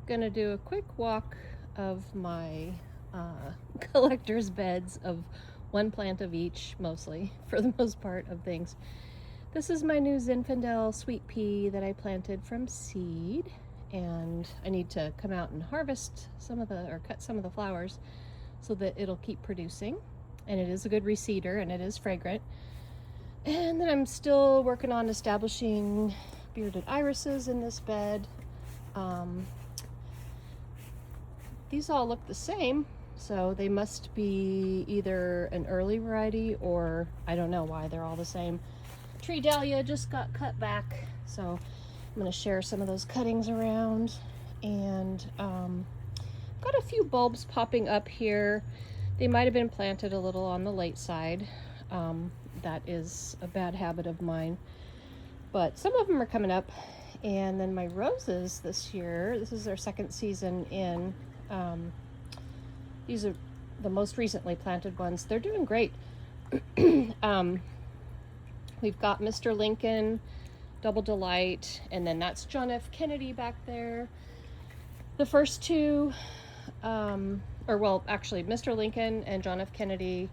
gonna do a quick walk of my collector's beds of one plant of each, mostly, for the most part of things. This is my new Zinfandel sweet pea that I planted from seed, and I need to come out and harvest or cut some of the flowers so that it'll keep producing. And it is a good reseeder and it is fragrant. And then I'm still working on establishing bearded irises in this bed. These all look the same, so they must be either an early variety or I don't know why they're all the same. Tree dahlia just got cut back, so I'm going to share some of those cuttings around. And got a few bulbs popping up here. They might have been planted a little on the late side. That is a bad habit of mine, but some of them are coming up. And then my roses this year, this is their second season in. These are the most recently planted ones. They're doing great. We've got Mr. Lincoln, Double Delight, and then that's John F. Kennedy back there. The first two, actually, Mr. Lincoln and John F. Kennedy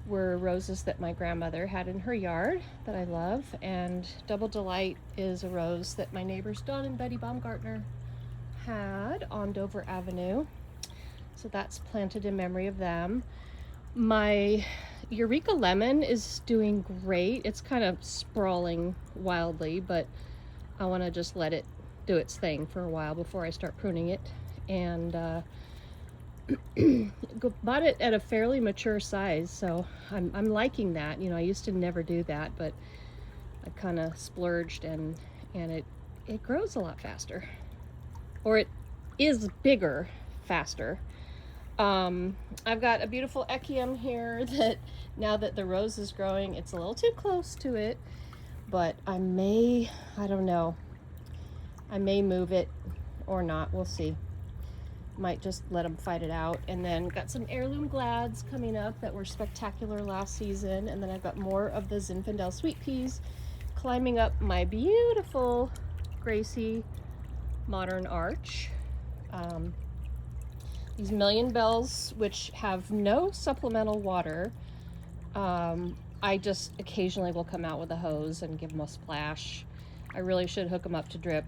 were roses that my grandmother had in her yard that I love, and Double Delight is a rose that my neighbors Don and Betty Baumgartner had on Dover Avenue. So that's planted in memory of them. My Eureka Lemon is doing great. It's kind of sprawling wildly, but I want to just let it do its thing for a while before I start pruning it. And bought it at a fairly mature size, so I'm liking that. You know, I used to never do that, but I kind of splurged, and it grows a lot faster, or it is bigger faster. I've got a beautiful Echium here that now that the rose is growing, it's a little too close to it, but I don't know, I may move it or not. We'll see. Might just let them fight it out. And then got some heirloom glads coming up that were spectacular last season. And then I've got more of the Zinfandel sweet peas climbing up my beautiful Gracie modern arch. These Million Bells, which have no supplemental water, I just occasionally will come out with a hose and give them a splash. I really should hook them up to drip,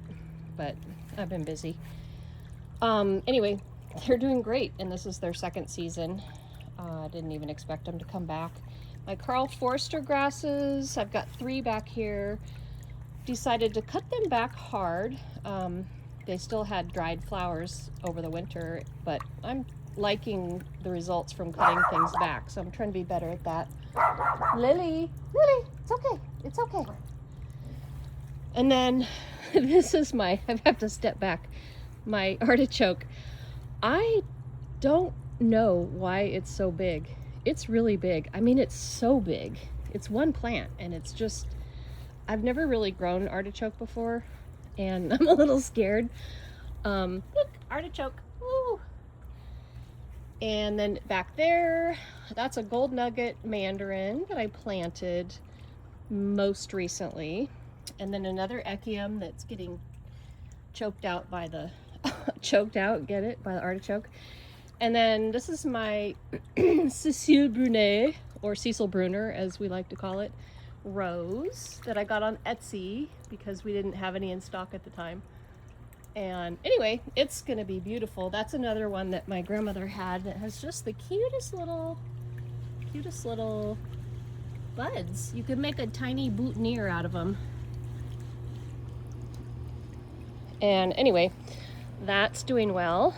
but I've been busy. Anyway, they're doing great, and this is their second season. I didn't even expect them to come back. My Carl Forster grasses, I've got 3 back here. Decided to cut them back hard. They still had dried flowers over the winter, but I'm liking the results from cutting things back, so I'm trying to be better at that. Lily, it's okay, it's okay. And then this is I have to step back. My artichoke. I don't know why it's so big. It's really big. I mean, it's so big. It's one plant, and it's just, I've never really grown artichoke before, and I'm a little scared. Look, artichoke. Woo! And then back there, that's a gold nugget mandarin that I planted most recently. And then another Echium that's getting choked out by the by the artichoke. And then this is my Cecile Brunet, or Cecil Bruner as we like to call it, rose that I got on Etsy because we didn't have any in stock at the time. And anyway, it's gonna be beautiful. That's another one that my grandmother had that has just the cutest little buds. You could make a tiny boutonniere out of them. And anyway, that's doing well.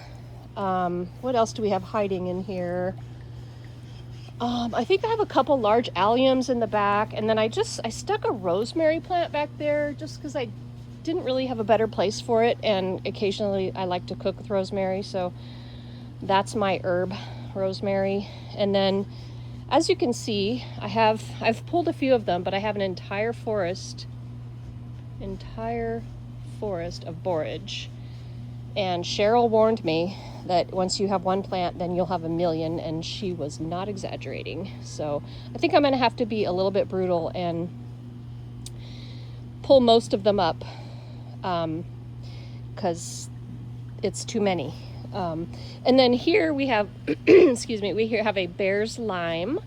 What else do we have hiding in here? I think I have a couple large alliums in the back, and then I stuck a rosemary plant back there just because I didn't really have a better place for it, and occasionally I like to cook with rosemary, so that's my herb, rosemary. And then, as you can see, I've pulled a few of them, but I have an entire forest of borage. And Cheryl warned me that once you have one plant, then you'll have a million, and she was not exaggerating. So I think I'm gonna have to be a little bit brutal and pull most of them up, because it's too many. And then here we have, excuse me, we here have a Bear's Lime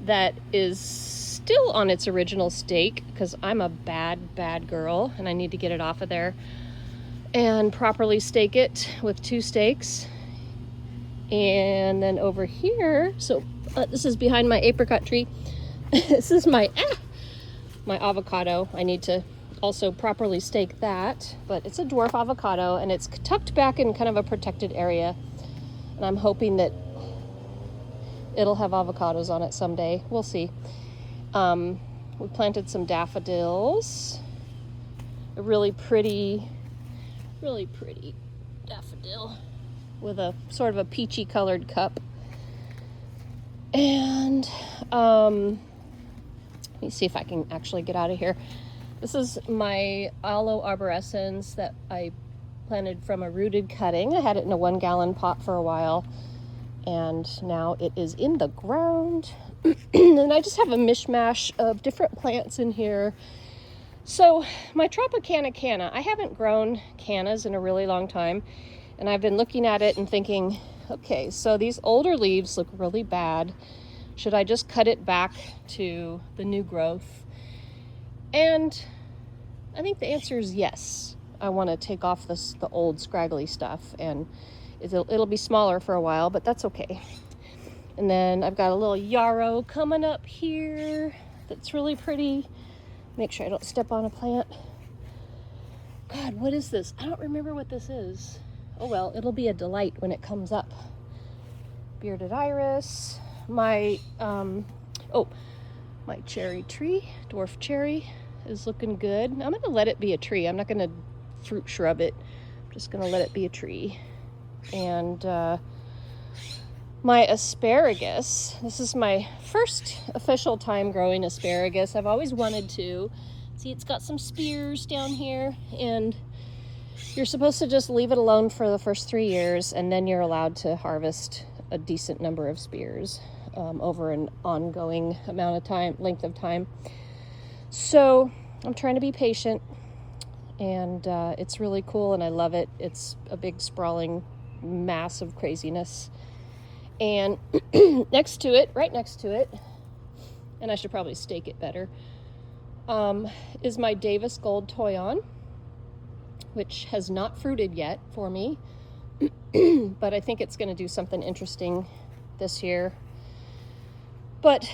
that is still on its original stake because I'm a bad girl and I need to get it off of there and properly stake it with 2 stakes. And then over here, so this is behind my apricot tree. This is my avocado. I need to also properly stake that, but it's a dwarf avocado and it's tucked back in kind of a protected area. And I'm hoping that it'll have avocados on it someday. We'll see. We planted some daffodils. A really pretty daffodil with a sort of a peachy colored cup. And let me see if I can actually get out of here. This is my aloe arborescens that I planted from a rooted cutting. I had it in a 1-gallon pot for a while, and now it is in the ground. And I just have a mishmash of different plants in here. So my Tropicana canna, I haven't grown cannas in a really long time, and I've been looking at it and thinking, okay, so these older leaves look really bad. Should I just cut it back to the new growth? And I think the answer is yes. I want to take off the old scraggly stuff, and it'll be smaller for a while, but that's okay. And then I've got a little yarrow coming up here that's really pretty. Make sure I don't step on a plant. God, what is this? I don't remember what this is. Oh well, it'll be a delight when it comes up. Bearded iris. My cherry tree, dwarf cherry, is looking good. I'm gonna let it be a tree. I'm not gonna fruit shrub it. I'm just gonna let it be a tree. And my asparagus, this is my first official time growing asparagus. I've always wanted to. See, it's got some spears down here, and you're supposed to just leave it alone for the first 3 years, and then you're allowed to harvest a decent number of spears over an ongoing length of time. So I'm trying to be patient, and it's really cool, and I love it. It's a big sprawling mass of craziness. And right next to it, and I should probably stake it better, is my Davis Gold Toyon, which has not fruited yet for me, but I think it's going to do something interesting this year. But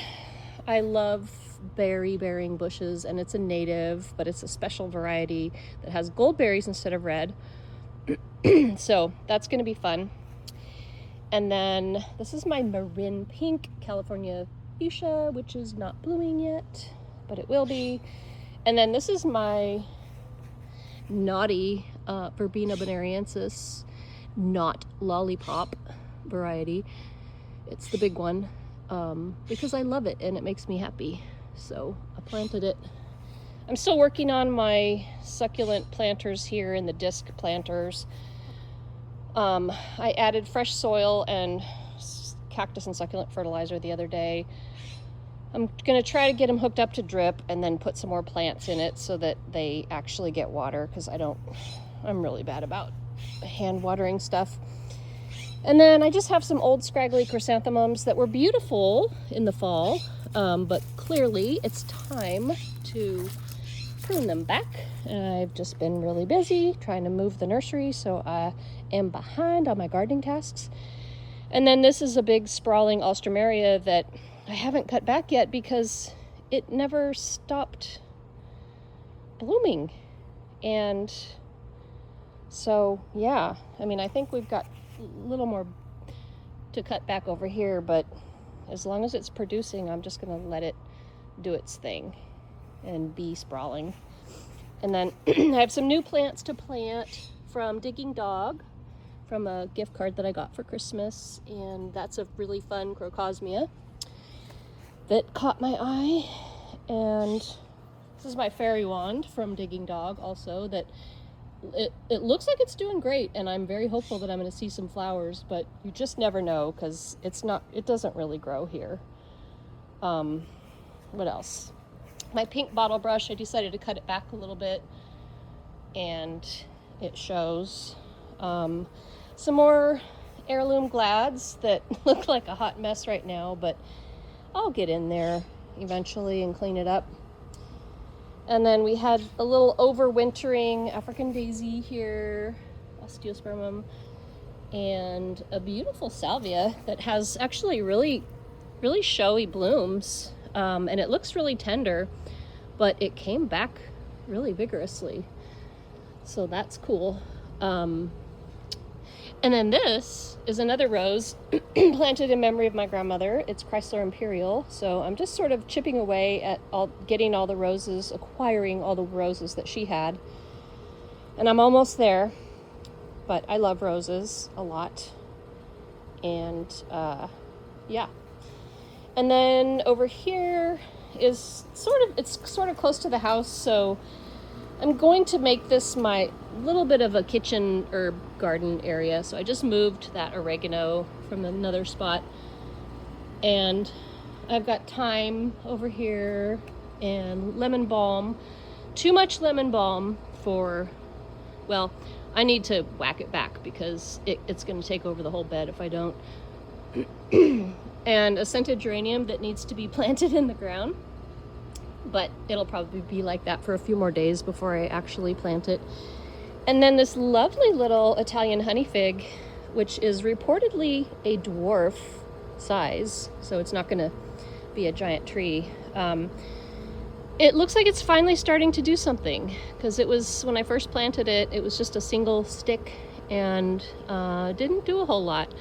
I love berry-bearing bushes, and it's a native, but it's a special variety that has gold berries instead of red. So that's going to be fun. And then this is my Marin Pink California fuchsia, which is not blooming yet, but it will be. And then this is my naughty Verbena bonariensis, not lollipop variety. It's the big one, because I love it and it makes me happy. So I planted it. I'm still working on my succulent planters here in the disc planters. I added fresh soil and cactus and succulent fertilizer the other day. I'm going to try to get them hooked up to drip and then put some more plants in it so that they actually get water, because I'm really bad about hand watering stuff. And then I just have some old scraggly chrysanthemums that were beautiful in the fall, but clearly it's time to prune them back. And I've just been really busy trying to move the nursery, so I am behind on my gardening tasks. And then this is a big sprawling alstroemeria that I haven't cut back yet because it never stopped blooming. And so, yeah, I mean, I think we've got a little more to cut back over here, but as long as it's producing, I'm just going to let it do its thing and be sprawling. And then I have some new plants to plant from Digging Dog, from a gift card that I got for Christmas, and that's a really fun crocosmia that caught my eye. And this is my fairy wand from Digging Dog also, that it looks like it's doing great, and I'm very hopeful that I'm going to see some flowers, but you just never know because it doesn't really grow here. What else? My pink bottle brush, I decided to cut it back a little bit, and it shows. Some more heirloom glads that look like a hot mess right now, but I'll get in there eventually and clean it up. And then we had a little overwintering African daisy here, osteospermum, and a beautiful salvia that has actually really showy blooms, and it looks really tender, but it came back really vigorously, so that's cool. And then this is another rose planted in memory of my grandmother. It's Chrysler Imperial, so I'm just sort of chipping away at getting all the roses, acquiring all the roses that she had, and I'm almost there. But I love roses a lot, and yeah. And then over here is it's sort of close to the house, so I'm going to make this my little bit of a kitchen herb garden area. So I just moved that oregano from another spot, and I've got thyme over here and lemon balm. Too much lemon balm for, well, I need to whack it back because it's going to take over the whole bed if I don't. And a scented geranium that needs to be planted in the ground, but it'll probably be like that for a few more days before I actually plant it. And then this lovely little Italian honey fig, which is reportedly a dwarf size, so it's not going to be a giant tree. It looks like it's finally starting to do something, because it was, when I first planted it, it was just a single stick and didn't do a whole lot.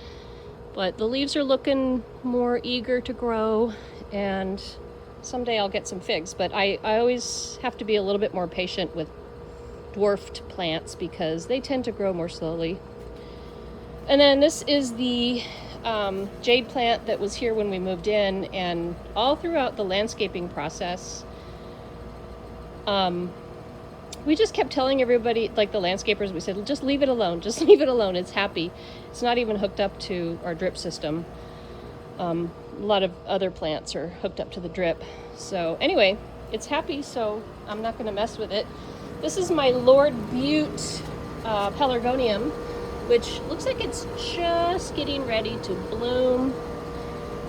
But the leaves are looking more eager to grow, and someday I'll get some figs. But I always have to be a little bit more patient with dwarfed plants because they tend to grow more slowly. And then this is the jade plant that was here when we moved in, and all throughout the landscaping process, we just kept telling everybody, like the landscapers, we said, just leave it alone, just leave it alone, it's happy. It's not even hooked up to our drip system. A lot of other plants are hooked up to the drip. So anyway, it's happy, so I'm not going to mess with it. This is my Lord Butte pelargonium, which looks like it's just getting ready to bloom.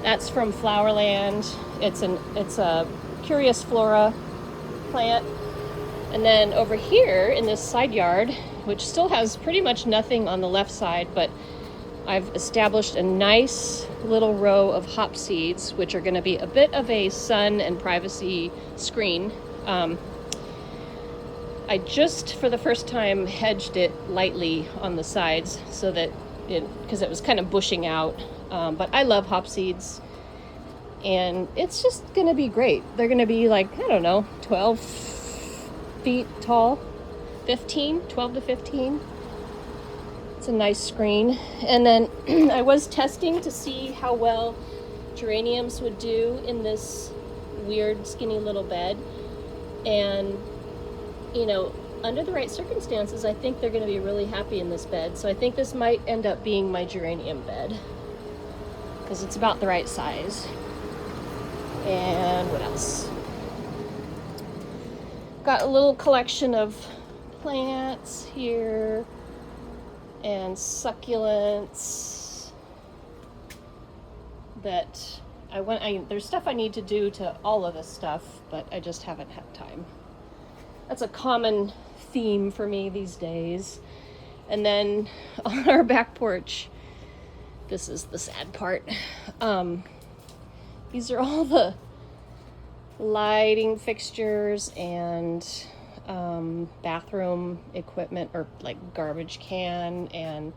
That's from Flowerland. It's a Curious Flora plant. And then over here in this side yard, which still has pretty much nothing on the left side, but I've established a nice little row of hop seeds, which are going to be a bit of a sun and privacy screen. I just, for the first time, hedged it lightly on the sides so that because it was kind of bushing out. But I love hop seeds, and it's just going to be great. They're going to be like, I don't know, 12 feet tall, 12 to 15. It's a nice screen. And then I was testing to see how well geraniums would do in this weird skinny little bed, and you know, under the right circumstances, I think they're going to be really happy in this bed. So I think this might end up being my geranium bed because it's about the right size. And what else? Got a little collection of plants here and succulents that there's stuff I need to do to all of this stuff, but I just haven't had time. That's a common theme for me these days. And then on our back porch, this is the sad part. These are all the lighting fixtures and bathroom equipment, or like garbage can and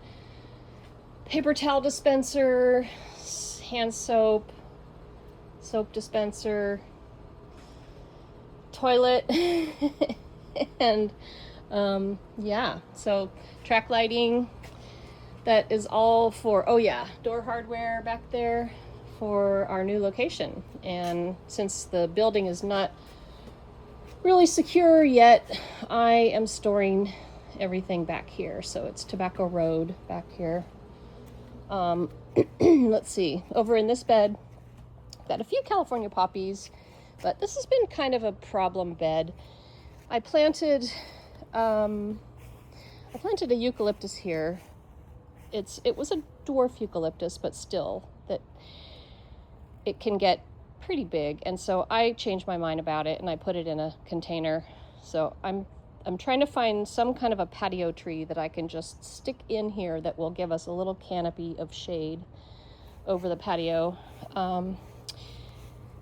paper towel dispenser, hand soap dispenser, toilet, and yeah, so track lighting. That is all for, oh yeah, door hardware back there for our new location. And since the building is not really secure yet, I am storing everything back here. So it's Tobacco Road back here. Let's see, over in this bed, got a few California poppies, but this has been kind of a problem bed. I planted a I planted a eucalyptus here. It was a dwarf eucalyptus, but still, that it can get pretty big. And so I changed my mind about it and I put it in a container. So I'm trying to find some kind of a patio tree that I can just stick in here that will give us a little canopy of shade over the patio.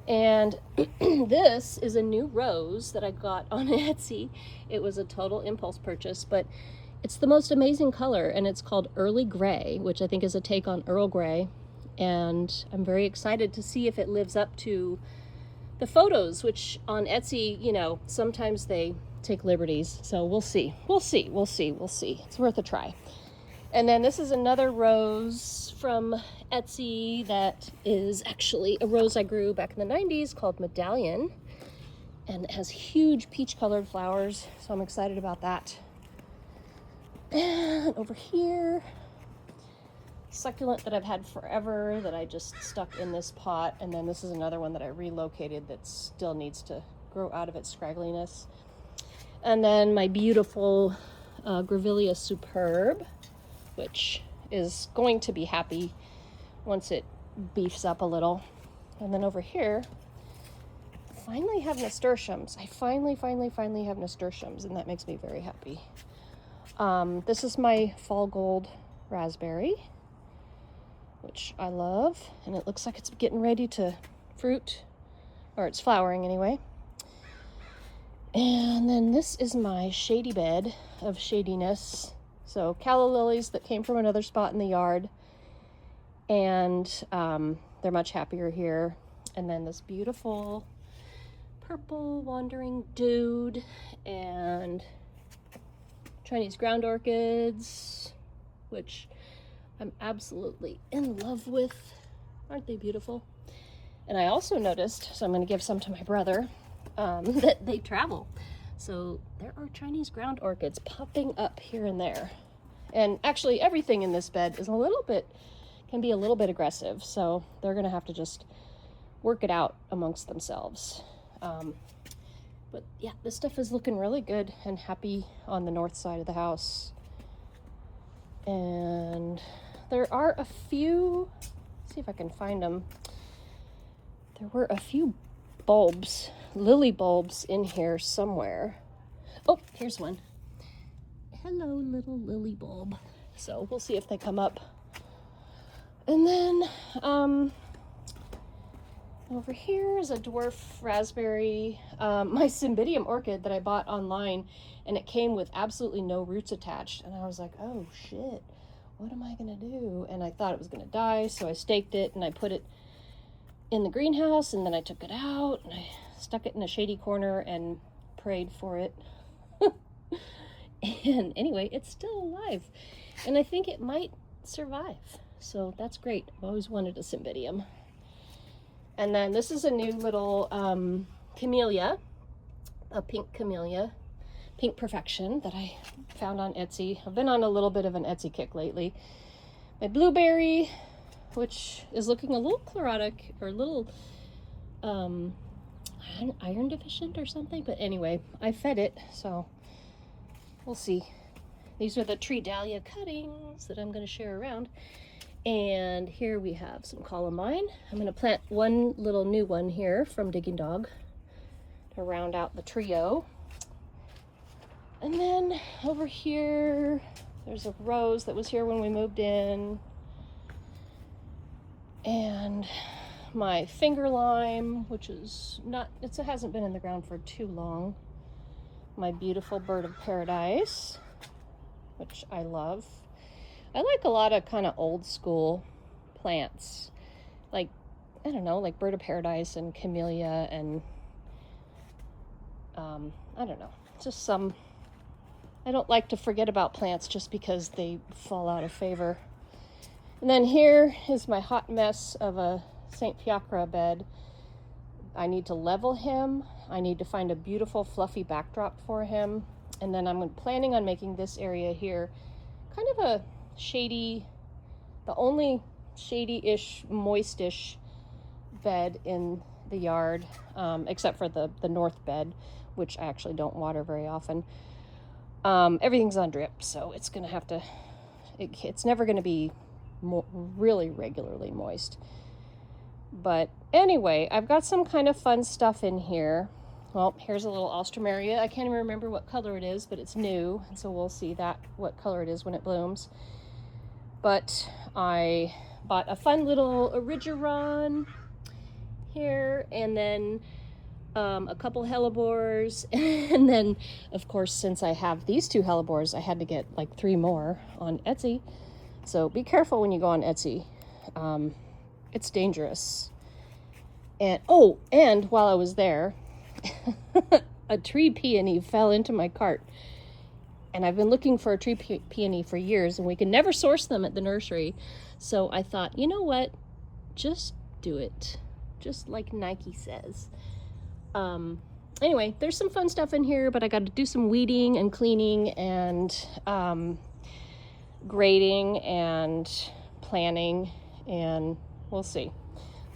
And this is a new rose that I got on Etsy. It was a total impulse purchase, but it's the most amazing color, and it's called Early Grey, which I think is a take on Earl Grey. And I'm very excited to see if it lives up to the photos, which on Etsy, you know, sometimes they take liberties. So we'll see. It's worth a try. And then this is another rose from Etsy that is actually a rose I grew back in the 90s called Medallion. And it has huge peach-colored flowers, so I'm excited about that. And over here, succulent that I've had forever that I just stuck in this pot. And then this is another one that I relocated that still needs to grow out of its scraggliness. And then my beautiful Grevillea Superb, which is going to be happy once it beefs up a little. And then over here, I finally have nasturtiums. I finally have nasturtiums, and that makes me very happy. This is my Fall Gold Raspberry, which I love, and it looks like it's getting ready to fruit, or it's flowering anyway. And then this is my shady bed of shadiness. So calla lilies that came from another spot in the yard, and they're much happier here. And then this beautiful purple wandering dude and Chinese ground orchids, which I'm absolutely in love with. Aren't they beautiful? And I also noticed, so I'm going to give some to my brother, that they travel. So there are Chinese ground orchids popping up here and there. And actually everything in this bed is can be a little bit aggressive. So they're going to have to just work it out amongst themselves. But yeah, this stuff is looking really good and happy on the north side of the house. And there are a few, let's see if I can find them. There were a few bulbs, lily bulbs in here somewhere. Oh, here's one. Hello, little lily bulb. So we'll see if they come up. And then over here is a dwarf raspberry, my Cymbidium orchid that I bought online, and it came with absolutely no roots attached. And I was like, oh shit, what am I gonna do? And I thought it was gonna die, so I staked it and I put it in the greenhouse, and then I took it out and I stuck it in a shady corner and prayed for it. And anyway, it's still alive, and I think it might survive, so that's great. I've always wanted a Cymbidium. And then this is a new little camellia, a pink camellia, Pink Perfection, that I found on Etsy. I've been on a little bit of an Etsy kick lately. My blueberry, which is looking a little chlorotic, or a little iron deficient or something, but anyway, I fed it, so we'll see. These are the tree dahlia cuttings that I'm going to share around. And here we have some columbine. I'm going to plant one little new one here from Digging Dog to round out the trio. And then over here, there's a rose that was here when we moved in. And my finger lime, which is not, it hasn't been in the ground for too long. My beautiful bird of paradise, which I love. I like a lot of kind of old school plants, like, I don't know, like bird of paradise and camellia and, I don't know, just some, I don't like to forget about plants just because they fall out of favor. And then here is my hot mess of a St. Fiacre bed. I need to level him. I need to find a beautiful fluffy backdrop for him. And then I'm planning on making this area here kind of a shady, the only shady-ish, moist-ish bed in the yard, except for the north bed, which I actually don't water very often. Everything's on drip, so it's gonna have to, it's never gonna be really regularly moist. But anyway, I've got some kind of fun stuff in here. Well, here's a little Alstroemeria. I can't even remember what color it is, but it's new, and so we'll see what color it is when it blooms. But I bought a fun little Erigeron here, and then a couple hellebores, and then of course, since I have these 2 hellebores, I had to get like 3 more on Etsy. So be careful when you go on Etsy. It's dangerous. And oh, and while I was there, a tree peony fell into my cart. And I've been looking for a tree peony for years, and we can never source them at the nursery. So I thought, you know what? Just do it. Just like Nike says. Anyway, there's some fun stuff in here, but I got to do some weeding and cleaning and grading and planning, and we'll see.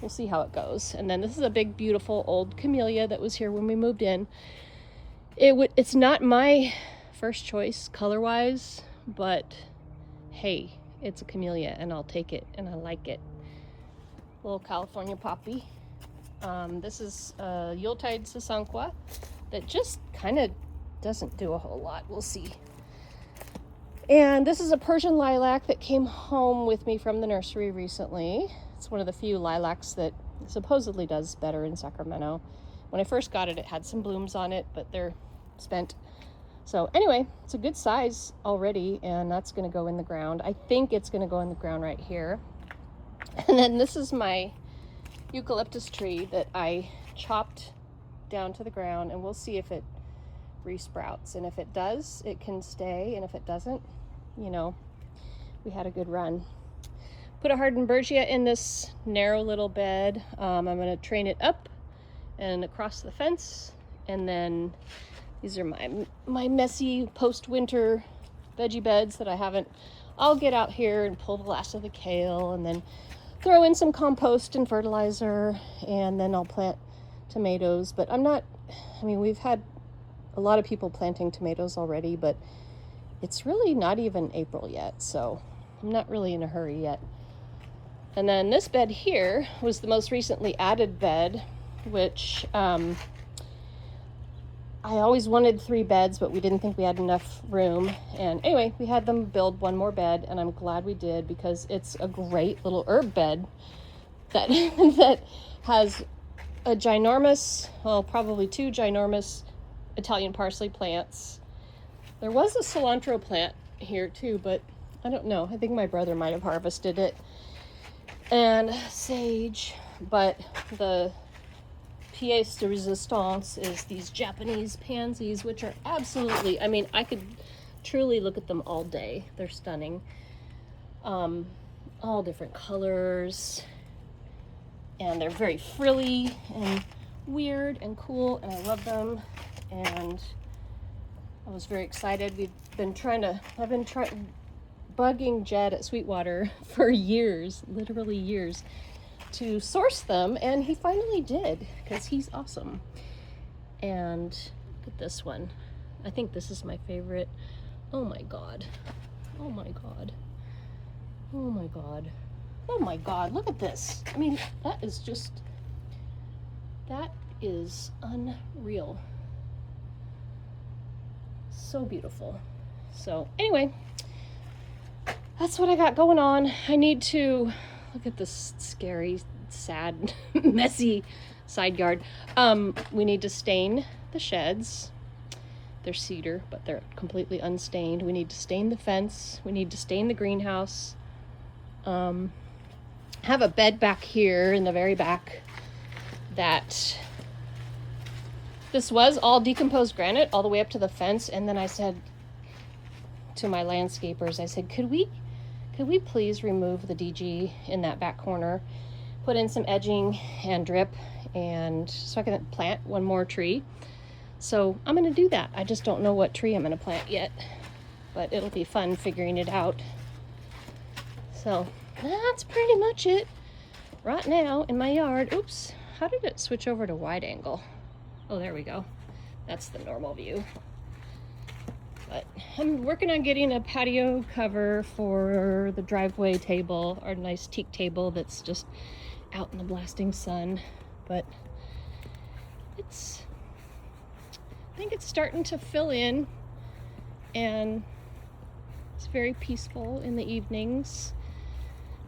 We'll see how it goes. And then this is a big, beautiful old camellia that was here when we moved in. It's not my first choice color-wise, but hey, it's a camellia and I'll take it, and I like it. Little California poppy. This is Yuletide Sasanqua that just kind of doesn't do a whole lot. We'll see. And this is a Persian lilac that came home with me from the nursery recently. It's one of the few lilacs that supposedly does better in Sacramento. When I first got it, it had some blooms on it, but they're spent. So anyway, it's a good size already, and that's going to go in the ground. I think it's going to go in the ground right here. And then this is my eucalyptus tree that I chopped down to the ground, and we'll see if it resprouts. And if it does, it can stay, and if it doesn't, you know, we had a good run. Put a Hardenbergia in this narrow little bed. I'm going to train it up and across the fence, and then these are my messy post-winter veggie beds that I haven't. I'll get out here and pull the last of the kale, and then throw in some compost and fertilizer, and then I'll plant tomatoes. But we've had a lot of people planting tomatoes already, but it's really not even April yet, so I'm not really in a hurry yet. And then this bed here was the most recently added bed, which I always wanted 3 beds, but we didn't think we had enough room. And anyway, we had them build 1 more bed, and I'm glad we did, because it's a great little herb bed that that has a ginormous, well, probably 2 ginormous Italian parsley plants. There was a cilantro plant here too, but I don't know. I think my brother might have harvested it. And sage, but the pièce de résistance is these Japanese pansies, which are absolutely, I could truly look at them all day. They're stunning. All different colors, and they're very frilly and weird and cool, and I love them. And I was very excited. I've been bugging Jed at Sweetwater for years, literally years, to source them, and he finally did, because he's awesome. And look at this one. I think this is my favorite. Oh my god. Oh my god. Oh my god. Oh my god, look at this. That is unreal. So beautiful. So anyway, that's what I got going on. I need to look at this scary, sad, messy side yard. We need to stain the sheds. They're cedar, but they're completely unstained. We need to stain the fence. We need to stain the greenhouse. Have a bed back here in the very back that this was all decomposed granite all the way up to the fence. And then I said to my landscapers, I said, could we please remove the DG in that back corner, put in some edging and drip, and so I can plant 1 more tree. So I'm going to do that. I just don't know what tree I'm going to plant yet, but it'll be fun figuring it out. So that's pretty much it right now in my yard. Oops, how did it switch over to wide angle? Oh, there we go. That's the normal view. But I'm working on getting a patio cover for the driveway table, our nice teak table that's just out in the blasting sun. But I think it's starting to fill in, and it's very peaceful in the evenings.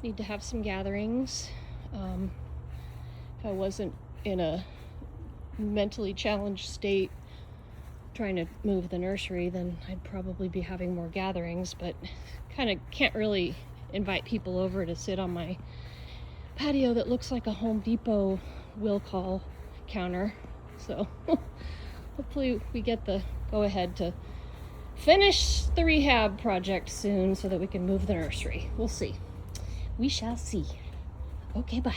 Need to have some gatherings. If I wasn't in a mentally challenged state trying to move the nursery, then I'd probably be having more gatherings, but kind of can't really invite people over to sit on my patio that looks like a Home Depot will call counter. So hopefully we get the go ahead to finish the rehab project soon so that we can move the nursery. We'll see. We shall see. Okay, bye.